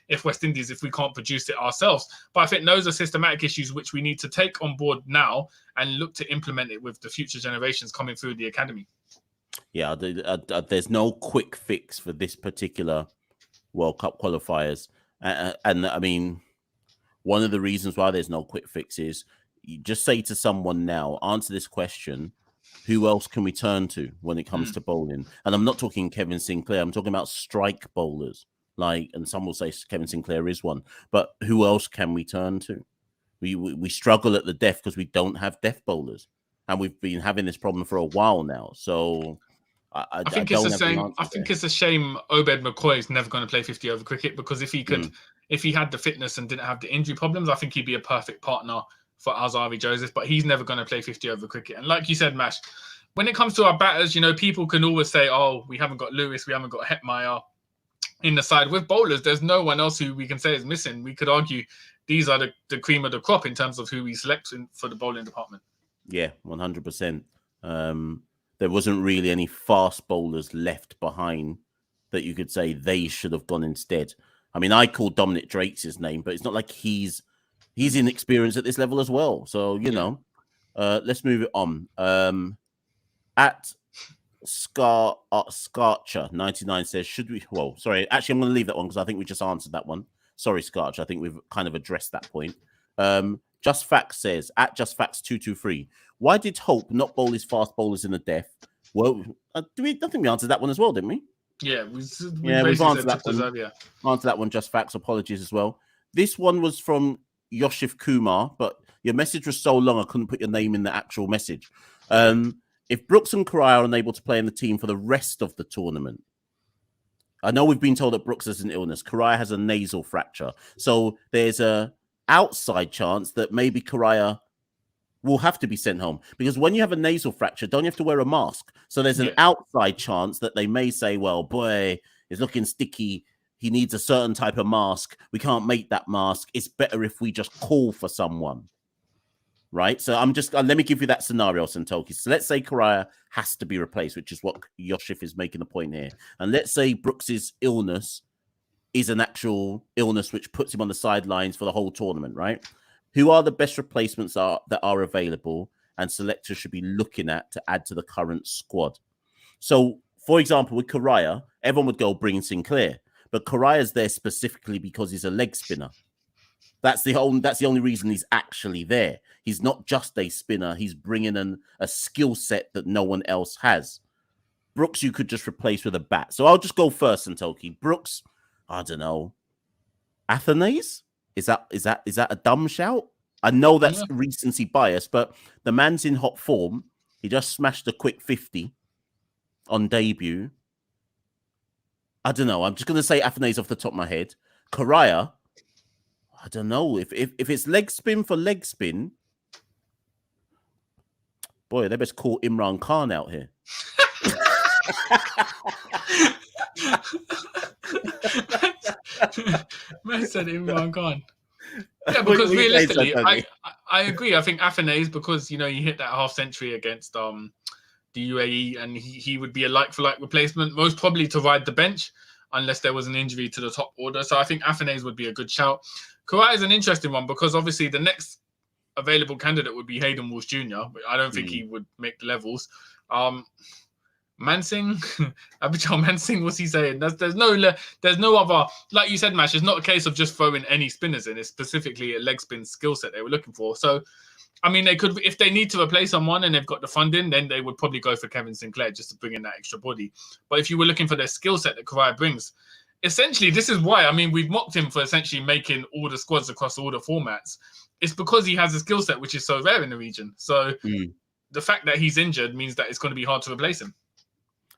if West Indies, if we can't produce it ourselves. But I think those are systematic issues which we need to take on board now and look to implement it with the future generations coming through the academy. Yeah, there's no quick fix for this particular World Cup qualifiers. And I mean, one of the reasons why there's no quick fix is you just say to someone now, answer this question, who else can we turn to when it comes to bowling? And I'm not talking Kevin Sinclair. I'm talking about strike bowlers. And some will say Kevin Sinclair is one. But who else can we turn to? We struggle at the deaf because we don't have deaf bowlers. And we've been having this problem for a while now. So I think it's a shame. I think it's a shame Obed McCoy is never going to play 50 over cricket because if he could, if he had the fitness and didn't have the injury problems, I think he'd be a perfect partner for Alzarri Joseph, but he's never going to play 50 over cricket. And like you said, Mash, when it comes to our batters, people can always say, oh, we haven't got Lewis, we haven't got Hetmeyer in the side. With bowlers, there's no one else who we can say is missing. We could argue these are the cream of the crop in terms of who we select for the bowling department. Yeah, 100%. There wasn't really any fast bowlers left behind that you could say they should have gone instead. I mean, I called Dominic Drake's his name, but it's not like he's inexperienced at this level as well. So, let's move it on. At Scarcher 99 says, should we? Well, sorry, actually, I'm going to leave that one because I think we just answered that one. Sorry, Scarcher. I think we've kind of addressed that point. Just Facts says, at Just Facts 223, why did Hope not bowl his fast bowlers in the death? Well, I think we answered that one as well, didn't we? Yeah, we've answered that one. Answered that one. Just Facts. Apologies as well. This one was from Yoshif Kumar, but your message was so long I couldn't put your name in the actual message. If Brooks and Correa are unable to play in the team for the rest of the tournament, I know we've been told that Brooks has an illness. Correa has a nasal fracture. So there's a outside chance that maybe Correa will have to be sent home. Because when you have a nasal fracture, don't you have to wear a mask? So there's an outside chance that they may say, well, boy, it's looking sticky. He needs a certain type of mask. We can't make that mask. It's better if we just call for someone. Right? So I'm just, let me give you that scenario, Santoki. So let's say Correa has to be replaced, which is what Yoshif is making the point here. And let's say Brooks's illness is an actual illness which puts him on the sidelines for the whole tournament, right? Who are the best replacements that are available and selectors should be looking at to add to the current squad? So, for example, with Correa, everyone would go bring Sinclair. But Correa's there specifically because he's a leg spinner. That's the only reason he's actually there. He's not just a spinner. He's bringing in a skill set that no one else has. Brooks, you could just replace with a bat. So I'll just go first, Santoki. Brooks, I don't know. Athenaeus? Is that a dumb shout? I know that's recency bias, but the man's in hot form. He just smashed a quick 50 on debut. I don't know. I'm just going to say Athenaeus off the top of my head. Correa, I don't know. If it's leg spin for leg spin, boy, they best call Imran Khan out here. Man said Imran Khan. Yeah, because realistically, I agree. I think Athenaeus, because he hit that half century against the UAE, and he would be a like-for-like replacement, most probably to ride the bench, unless there was an injury to the top order. So I think Athenaeus would be a good shout. Correa is an interesting one because obviously the next available candidate would be Hayden Walsh Jr., but I don't think he would make the levels. Mansingh, Abhijit Mansingh, what's he saying? There's no other, like you said, Mash, it's not a case of just throwing any spinners in. It's specifically a leg spin skill set they were looking for. So, I mean, they could, if they need to replace someone and they've got the funding, then they would probably go for Kevin Sinclair just to bring in that extra body. But if you were looking for their skill set that Correa brings, essentially, this is why, I mean, we've mocked him for essentially making all the squads across all the formats. It's because he has a skill set which is so rare in the region. So the fact that he's injured means that it's going to be hard to replace him.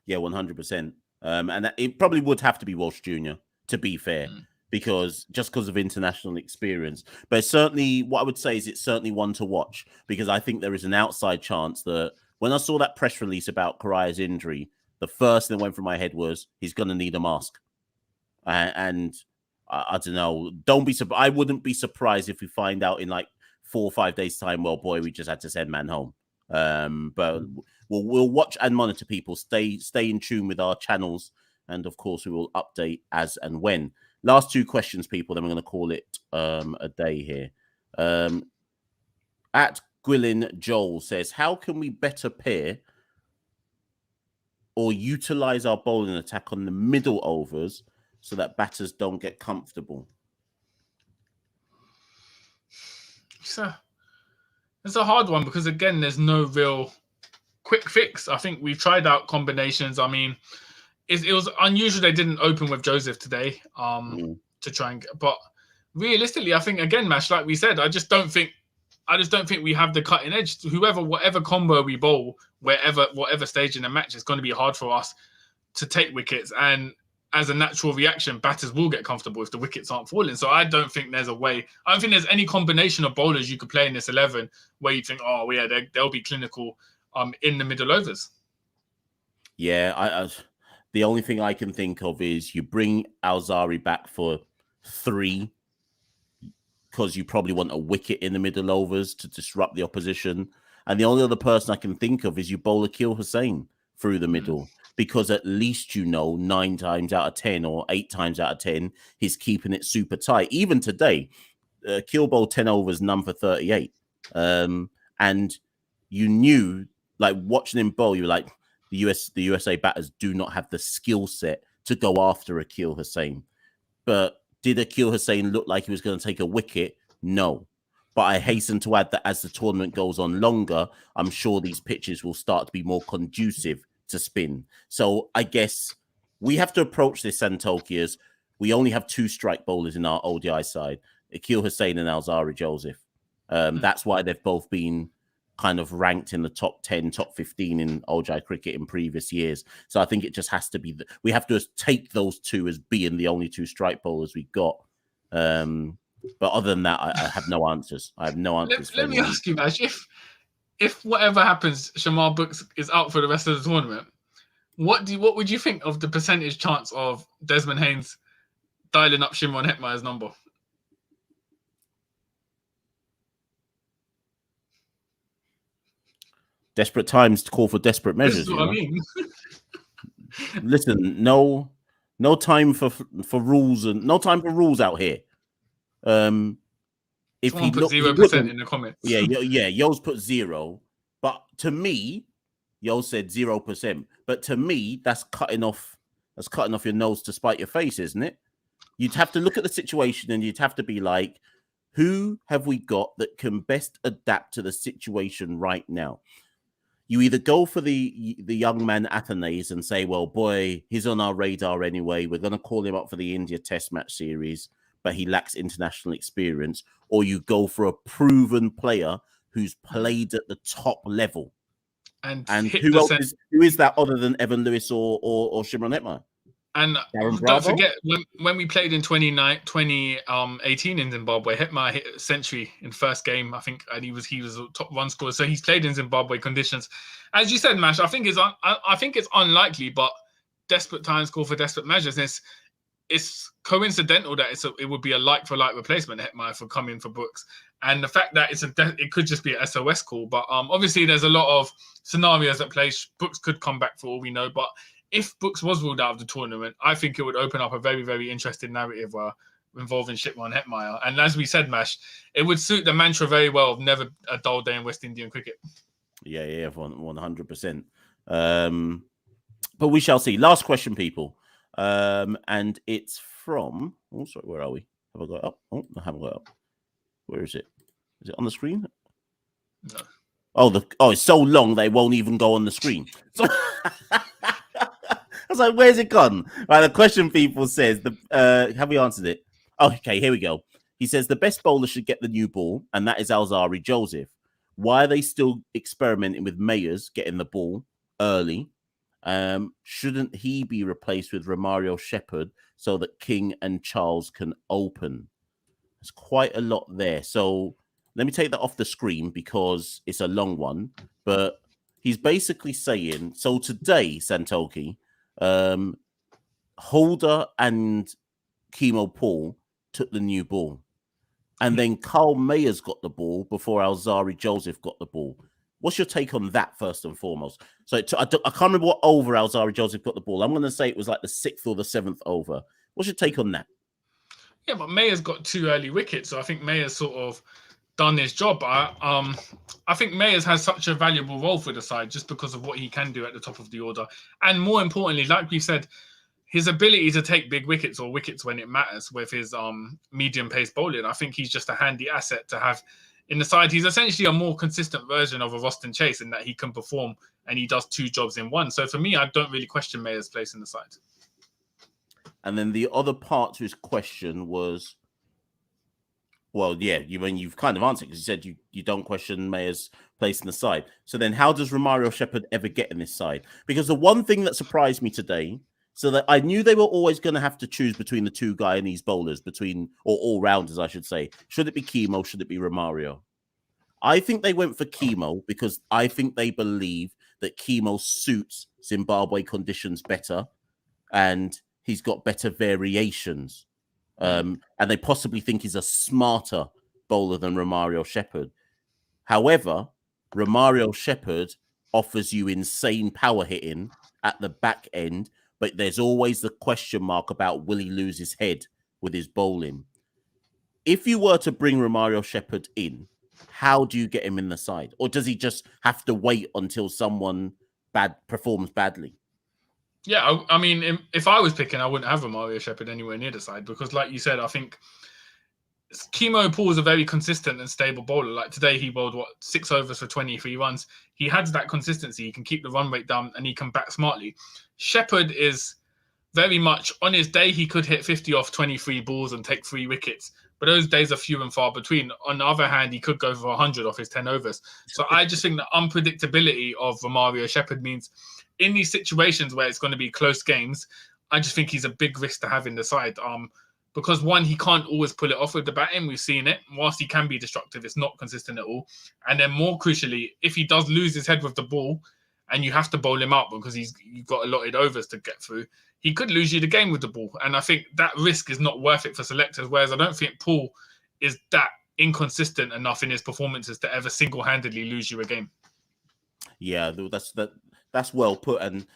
Yeah, 100%. And it probably would have to be Walsh Jr., to be fair, because of international experience. But certainly, what I would say is it's certainly one to watch, because I think there is an outside chance that when I saw that press release about Karaya's injury, the first thing that went through my head was he's going to need a mask. And I don't know. I wouldn't be surprised if we find out in like 4 or 5 days' time, well, boy, we just had to send man home. But we'll watch and monitor people. Stay in tune with our channels, and of course, we will update as and when. Last 2 questions, people. Then we're going to call it a day here. At Gwilyn Joel says, how can we better pair or utilize our bowling attack on the middle overs so that batters don't get comfortable? So it's a hard one because, again, there's no real quick fix. I think we've tried out combinations. I mean, it was unusual they didn't open with Joseph today to try and get, but realistically, I think, again, Mash, like we said, I just don't think we have the cutting edge. Whatever combo we bowl, whatever stage in the match, it's going to be hard for us to take wickets. And as a natural reaction, batters will get comfortable if the wickets aren't falling. So I don't think there's a way. I don't think there's any combination of bowlers you could play in this 11 where you think, oh yeah, they'll be clinical in the middle overs. Yeah, the only thing I can think of is you bring Alzari back for 3. Because you probably want a wicket in the middle overs to disrupt the opposition. And the only other person I can think of is you bowl Akil Hussain through the middle, because at least 9 times out of 10 or 8 times out of 10, he's keeping it super tight. Even today, Akil bowled 10 overs, none for 38. And you knew, like watching him bowl, you were like, the USA batters do not have the skill set to go after Akil Hussain. But did Akil Hussain look like he was going to take a wicket? No. But I hasten to add that as the tournament goes on longer, I'm sure these pitches will start to be more conducive to spin. So I guess we have to approach this, Santoki, as we only have 2 strike bowlers in our ODI side, Akil Hussain and Alzari Joseph. That's why they've both been kind of ranked in the top 10, top 15 in ODI cricket in previous years. So I think it just has to be that we have to take those 2 as being the only 2 strike bowlers we got. But other than that, I have no answers. I have no answers. Let me ask you, Ash, if whatever happens, Shamar Brooks is out for the rest of the tournament, what would you think of the percentage chance of Desmond Haynes dialing up Shimron Hetmeyer's number? Desperate times to call for desperate measures. This is what I mean. Listen, no time for rules and no time for rules out here. If he put 0% in the comments, yeah, Yo's put 0, but to me, Yo said 0%. But to me, that's cutting off your nose to spite your face, isn't it? You'd have to look at the situation and you'd have to be like, who have we got that can best adapt to the situation right now? You either go for the young man Athanase and say, well, boy, he's on our radar anyway. We're going to call him up for the India Test match series, but he lacks international experience. Or you go for a proven player who's played at the top level. And who is that other than Evan Lewis or Shimron Hetmeyer? And don't forget, when we played in 2018 in Zimbabwe, Hetmeyer hit a century in first game, I think, and he was a top run scorer. So he's played in Zimbabwe conditions. As you said, Mash, I think it's unlikely, but desperate times call for desperate measures. It's coincidental that it would be a like-for-like replacement, Hetmeyer, for coming for Brooks. And the fact that it could just be an SOS call. But obviously, there's a lot of scenarios at play. Brooks could come back for all we know, but if Brooks was ruled out of the tournament, I think it would open up a very, very interesting narrative involving Shimron Hetmeyer. And as we said, Mash, it would suit the mantra very well of never a dull day in West Indian cricket. Yeah, 100%. But we shall see. Last question, people. And it's from... Oh, sorry, where are we? Have I got it up? Oh, I haven't got it up. Where is it? Is it on the screen? No. Oh, it's so long they won't even go on the screen. So... I was like, where's it gone? Right, the question people says, have we answered it? Oh, okay, here we go. He says the best bowler should get the new ball, and that is Alzari Joseph. Why are they still experimenting with Mayers getting the ball early? Shouldn't he be replaced with Romario Shepherd so that King and Charles can open? There's quite a lot there. So let me take that off the screen because it's a long one. But he's basically saying, so today, Santoki, Holder and Chemo Paul took the new ball. And then Carl Mayers got the ball before Alzari Joseph got the ball. What's your take on that, first and foremost? So I can't remember what over Alzari Joseph got the ball. I'm going to say it was like the 6th or the 7th over. What's your take on that? Yeah, but Mayer's got 2 early wickets, so I think Mayer's sort of done his job. I think Mayers has such a valuable role for the side just because of what he can do at the top of the order. And more importantly, like we said, his ability to take big wickets or wickets when it matters with his medium pace bowling. I think he's just a handy asset to have in the side. He's essentially a more consistent version of a Roston Chase in that he can perform and he does 2 jobs in one. So for me, I don't really question Mayer's place in the side. And then the other part to his question was, well, yeah, you've kind of answered because you said you don't question Mayer's place in the side. So then how does Romario Shepherd ever get in this side? Because the one thing that surprised me today, so that I knew they were always going to have to choose between the 2 Guyanese bowlers, or all-rounders, I should say. Should it be Chemo? Should it be Romario? I think they went for Chemo because I think they believe that Chemo suits Zimbabwe conditions better and he's got better variations. And they possibly think he's a smarter bowler than Romario Shepherd. However, Romario Shepherd offers you insane power hitting at the back end, but there's always the question mark about will he lose his head with his bowling. If you were to bring Romario Shepherd in, how do you get him in the side? Or does he just have to wait until someone performs badly? Yeah, I mean, if I was picking, I wouldn't have Romario Shepherd anywhere near the side because, like you said, I think Chemo Paul is a very consistent and stable bowler. Like today, he bowled 6 overs for 23 runs. He has that consistency. He can keep the run rate down and he can bat smartly. Shepherd is very much on his day. He could hit 50 off 23 balls and take 3 wickets, but those days are few and far between. On the other hand, he could go for 100 off his 10 overs. So I just think the unpredictability of Romario Shepherd means in these situations where it's going to be close games, I just think he's a big risk to have in the side. Because one, he can't always pull it off with the batting. We've seen it. Whilst he can be destructive, it's not consistent at all. And then more crucially, if he does lose his head with the ball and you have to bowl him out because you've got allotted overs to get through, he could lose you the game with the ball. And I think that risk is not worth it for selectors, whereas I don't think Paul is that inconsistent enough in his performances to ever single-handedly lose you a game. Yeah, that's well put. And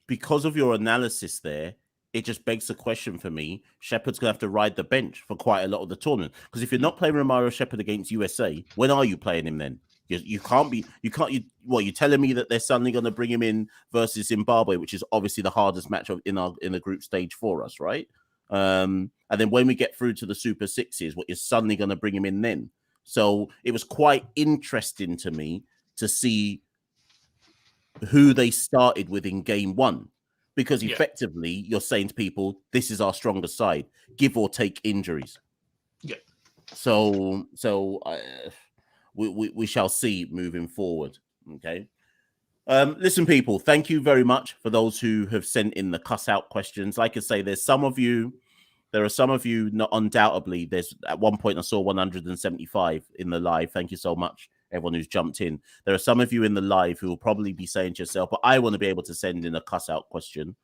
because of your analysis there, it just begs the question for me. Shepherd's going to have to ride the bench for quite a lot of the tournament. Because if you're not playing Romario Shepherd against USA, when are you playing him then? You're telling me that they're suddenly going to bring him in versus Zimbabwe, which is obviously the hardest match in the group stage for us, right? And then when we get through to the Super Sixes, you're suddenly going to bring him in then. So it was quite interesting to me to see who they started with in game 1, because effectively you're saying to people, this is our strongest side, give or take injuries. Yeah. So we shall see moving forward. Okay. Listen, people, thank you very much for those who have sent in the cuss out questions. Like I say, there are some of you, not undoubtedly. There's at one point I saw 175 in the live. Thank you so much, everyone who's jumped in. There are some of you in the live who will probably be saying to yourself, but I want to be able to send in a cuss out question.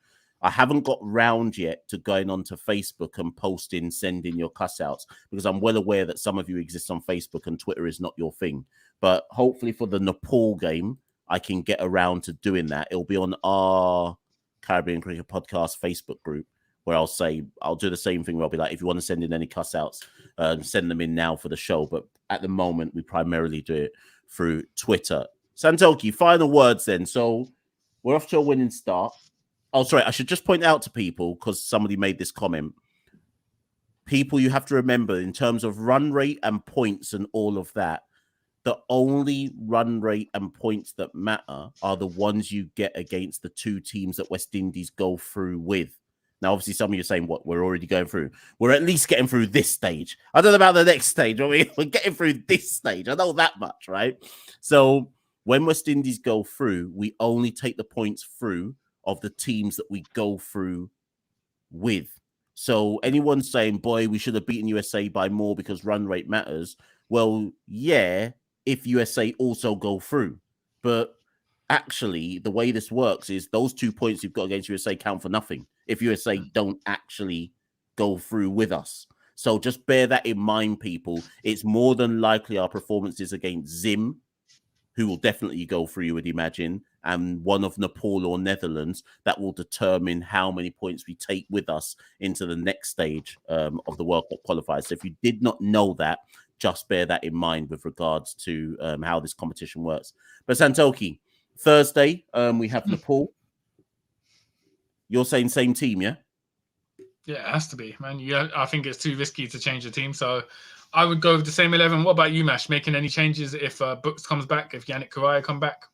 I haven't got round yet to going onto Facebook and send in your cuss outs, because I'm well aware that some of you exist on Facebook and Twitter is not your thing. But hopefully for the Nepal game, I can get around to doing that. It'll be on our Caribbean Cricket Podcast Facebook group, where I'll do the same thing where I'll be like, if you want to send in any cuss outs, send them in now for the show. But at the moment, we primarily do it through Twitter. Santoki, final words then. So we're off to a winning start. Oh, sorry, I should just point out to people, because somebody made this comment. People, you have to remember, in terms of run rate and points and all of that, the only run rate and points that matter are the ones you get against the 2 teams that West Indies go through with. Now, obviously, some of you are saying, what, we're already going through. We're at least getting through this stage. I don't know about the next stage. We're getting through this stage. I know that much, right? So when West Indies go through, we only take the points through of the teams that we go through with. So anyone saying, boy, we should have beaten USA by more because run rate matters. Well, yeah, if USA also go through. But actually, the way this works is those 2 points you've got against USA count for nothing if USA don't actually go through with us. So just bear that in mind, people. It's more than likely our performances against Zim, who will definitely go through, you would imagine, and one of Nepal or Netherlands that will determine how many points we take with us into the next stage of the World Cup qualifiers. So if you did not know that, just bear that in mind with regards to how this competition works. But Santoki, Thursday, we have Nepal. You're saying same team, yeah? Yeah, it has to be, man. Yeah, I think it's too risky to change the team. So I would go with the same 11. What about you, Mash? Making any changes if Brooks comes back, if Yannick Correa come back?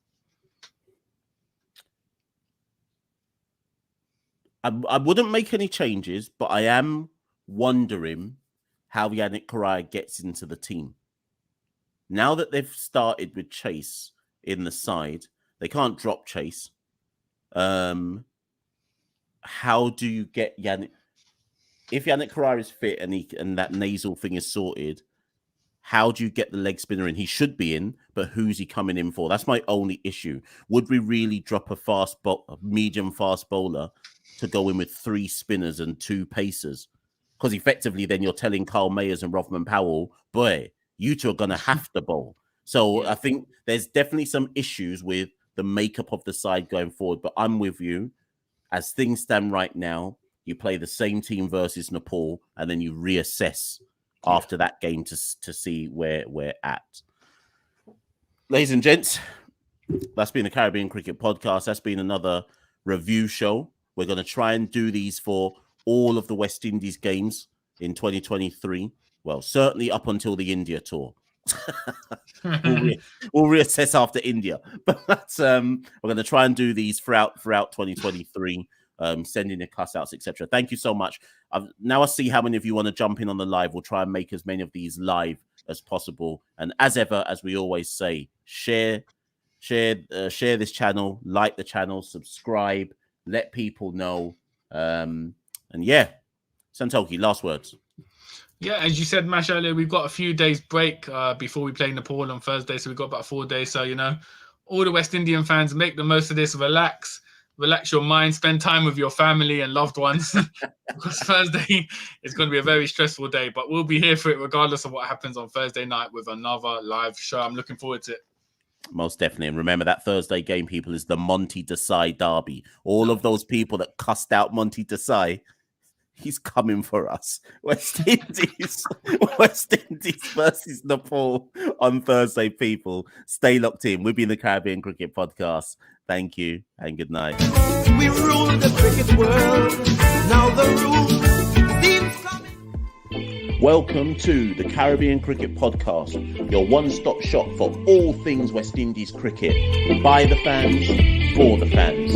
I wouldn't make any changes, but I am wondering how Yannick Correa gets into the team. Now that they've started with Chase in the side, they can't drop Chase. How do you get Yannick? If Yannick Correa is fit and that nasal thing is sorted, how do you get the leg spinner in? He should be in, but who's he coming in for? That's my only issue. Would we really drop a medium fast bowler to go in with 3 spinners and 2 pacers? Because effectively, then you're telling Carl Mayers and Rothman Powell, boy, you two are going to have to bowl. So I think there's definitely some issues with the makeup of the side going forward. But I'm with you. As things stand right now, you play the same team versus Nepal, and then you reassess after that game to see where we're at. Ladies and gents, that's been the Caribbean Cricket Podcast. That's been another review show. We're going to try and do these for all of the West Indies games in 2023. Well, certainly up until the India tour. we'll reassess after India, but we're going to try and do these throughout 2023, sending the cuss outs, etc. Thank you so much. Now I see how many of you want to jump in on the live. We'll try and make as many of these live as possible, and as ever, as we always say, share this channel, like the channel, subscribe, let people know, and yeah, Santoki, last words. Yeah, as you said, Mash, earlier, we've got a few days break before we play Nepal on Thursday. So we've got about 4 days. So, all the West Indian fans, make the most of this. Relax your mind, spend time with your family and loved ones. Because Thursday is going to be a very stressful day. But we'll be here for it regardless of what happens on Thursday night with another live show. I'm looking forward to it. Most definitely. And remember, that Thursday game, people, is the Monty Desai derby. All of those people that cussed out Monty Desai, he's coming for us. West Indies versus Nepal on Thursday, people. Stay locked in. We've been the Caribbean Cricket Podcast. Thank you and good night. We rule the cricket world. Now the rule seems coming. Welcome to the Caribbean Cricket Podcast, your one-stop shop for all things West Indies cricket. By the fans, for the fans.